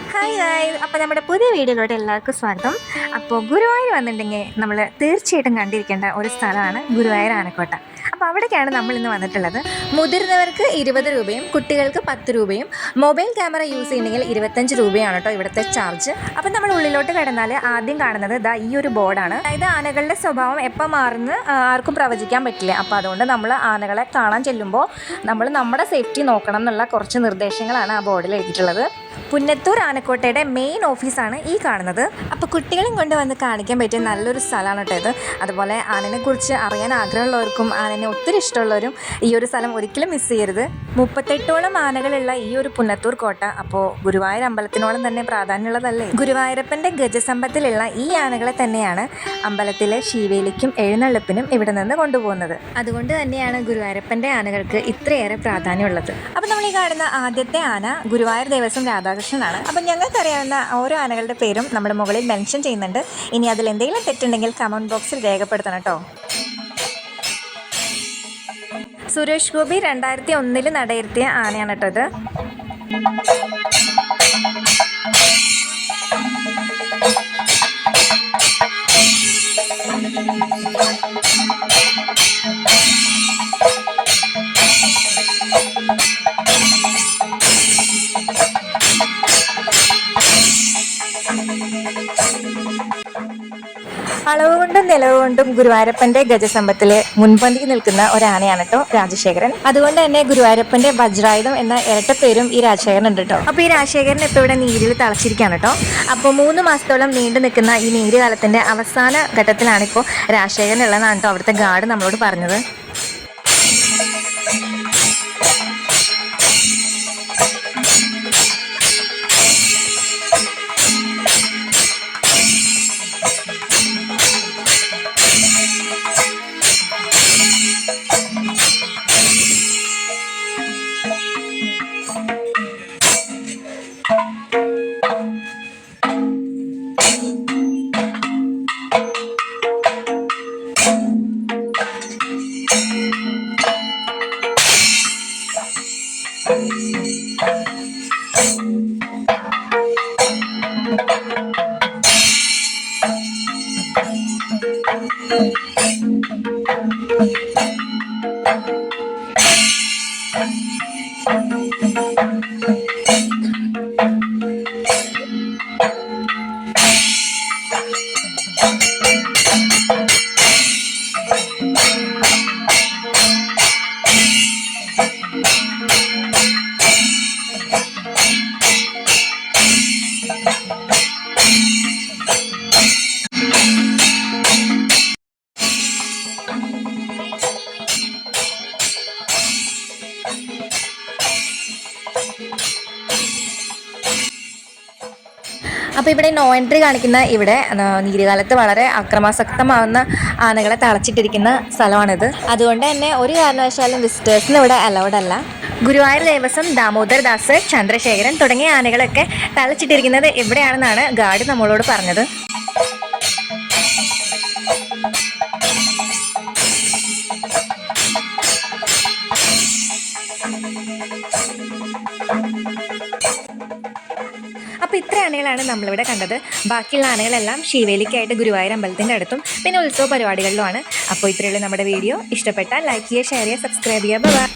Hi hi, അപ്പോൾ നമ്മുടെ പുതിയ വീഡിയോയിലോട്ട് എല്ലാവർക്കും സ്വാഗതം. അപ്പോൾ ഗുരുവായൂർ വന്നിട്ടുണ്ടെങ്കിൽ നമ്മൾ തീർച്ചയായിട്ടും കണ്ടിരിക്കേണ്ട ഒരു സ്ഥലമാണ് ഗുരുവായൂർ ആനക്കോട്ട. അപ്പോൾ അവിടേക്കാണ് നമ്മൾ ഇന്ന് വന്നിട്ടുള്ളത്. മുതിർന്നവർക്ക് 20 രൂപയും കുട്ടികൾക്ക് 10 രൂപയും, മൊബൈൽ ക്യാമറ യൂസ് ചെയ്യണമെങ്കിൽ 25 രൂപയാണ് കേട്ടോ ഇവിടുത്തെ ചാർജ്. അപ്പം നമ്മൾ ഉള്ളിലോട്ട് കിടന്നാൽ ആദ്യം കാണുന്നത് ദാ ഈ ഒരു ബോർഡാണ്. അതായത് ആനകളുടെ സ്വഭാവം എപ്പോൾ മാറുന്നു ആർക്കും പ്രവചിക്കാൻ പറ്റില്ല. അപ്പോൾ അതുകൊണ്ട് നമ്മൾ ആനകളെ കാണാൻ ചെല്ലുമ്പോൾ നമ്മൾ നമ്മുടെ സേഫ്റ്റി നോക്കണം എന്നുള്ള കുറച്ച് നിർദ്ദേശങ്ങളാണ് ആ ബോർഡിൽ എഴുതിയിട്ടുള്ളത്. പുന്നത്തൂർ ആനക്കോട്ടയുടെ മെയിൻ ഓഫീസാണ് ഈ കാണുന്നത്. അപ്പോൾ കുട്ടികളെയും കൊണ്ട് വന്ന് കാണിക്കാൻ പറ്റിയ നല്ലൊരു സ്ഥലമാണ് കേട്ടോ ഇത്. അതുപോലെ ആനനെക്കുറിച്ച് അറിയാൻ ആഗ്രഹമുള്ളവർക്കും ആനനെ ഒത്തിരി ഇഷ്ടമുള്ളവരും ഈ ഒരു സ്ഥലം ഒരിക്കലും മിസ് ചെയ്യരുത്. 38ഓളം ആനകളുള്ള ഈ ഒരു പുന്നത്തൂർ കോട്ട അപ്പോൾ ഗുരുവായൂർ അമ്പലത്തിനോളം തന്നെ പ്രാധാന്യമുള്ളതല്ലേ. ഗുരുവായൂരപ്പൻ്റെ ഗജസമ്പത്തിലുള്ള ഈ ആനകളെ തന്നെയാണ് അമ്പലത്തിലെ ശീവേലിക്കും എഴുന്നള്ളിപ്പിനും ഇവിടെ നിന്ന് കൊണ്ടുപോകുന്നത്. അതുകൊണ്ട് തന്നെയാണ് ഗുരുവായൂരപ്പൻ്റെ ആനകൾക്ക് ഇത്രയേറെ പ്രാധാന്യമുള്ളത്. അപ്പോൾ നമ്മൾ ഈ കാണുന്ന ആദ്യത്തെ ആന ഗുരുവായൂർ ദേവസ്വം രാധാകൃഷ്ണനാണ്. അപ്പം ഞങ്ങൾക്കറിയാവുന്ന ഓരോ ആനകളുടെ പേരും നമ്മുടെ മുകളിൽ മെൻഷൻ ചെയ്യുന്നുണ്ട്. ഇനി അതിൽ എന്തെങ്കിലും തെറ്റുണ്ടെങ്കിൽ കമൻറ്റ് ബോക്സിൽ രേഖപ്പെടുത്തണം കേട്ടോ. സുരേഷ് ഗോപി 2001 നടയിരുത്തിയ ആനയാണ് കേട്ടോ ഇത്. അളവ് കൊണ്ടും നിലവ് കൊണ്ടും ഗുരുവായൂരപ്പന്റെ ഗജസമ്പത്തിലെ മുൻപന്തിക്ക് നിൽക്കുന്ന ഒരാനയാണ് കേട്ടോ രാജശേഖരൻ. അതുകൊണ്ട് തന്നെ ഗുരുവായൂരപ്പന്റെ വജ്രായുധം എന്ന ഇരട്ട പേരും ഈ രാജശേഖരൻ ഉണ്ട് കേട്ടോ. അപ്പോൾ ഈ രാജശേഖരൻ ഇപ്പോൾ ഇവിടെ നീരിൽ തളച്ചിരിക്കുകയാണ് കേട്ടോ. അപ്പോൾ 3 മാസത്തോളം നീണ്ടു നിൽക്കുന്ന ഈ നീര് കാലത്തിന്റെ അവസാന ഘട്ടത്തിലാണ് ഇപ്പോൾ രാജശേഖരൻ ഉള്ളതാണ് കേട്ടോ അവിടുത്തെ ഗാർഡ് നമ്മളോട് പറഞ്ഞത്. അപ്പോൾ ഇവിടെ നോ എൻട്രി കാണിക്കുന്ന ഇവിടെ നീരുകാലത്ത് വളരെ അക്രമാസക്തമാവുന്ന ആനകളെ തളച്ചിട്ടിരിക്കുന്ന സ്ഥലമാണിത്. അതുകൊണ്ട് തന്നെ ഒരു കാരണവശാലും വിസിറ്റേഴ്സിന് ഇവിടെ അലൗഡ് അല്ല. ഗുരുവായൂർ ദേവസ്വം, ദാമോദർ ദാസ്, ചന്ദ്രശേഖരൻ തുടങ്ങിയ ആനകളൊക്കെ തളച്ചിട്ടിരിക്കുന്നത് എവിടെയാണെന്നാണ് ഗാർഡ് നമ്മളോട് പറഞ്ഞത്. അപ്പോൾ ഇത്ര ആനകളാണ് നമ്മളിവിടെ കണ്ടത്. ബാക്കിയുള്ള ആനകളെല്ലാം ശീവേലിക്കായിട്ട് ഗുരുവായൂർ അമ്പലത്തിൻ്റെ അടുത്തും പിന്നെ ഉത്സവ പരിപാടികളിലുമാണ്. അപ്പോൾ ഇത്രയുള്ള നമ്മുടെ വീഡിയോ. ഇഷ്ടപ്പെട്ടാൽ ലൈക്ക് ചെയ്യുക, ഷെയർ ചെയ്യുക, സബ്സ്ക്രൈബ് ചെയ്യുക. ബൈ.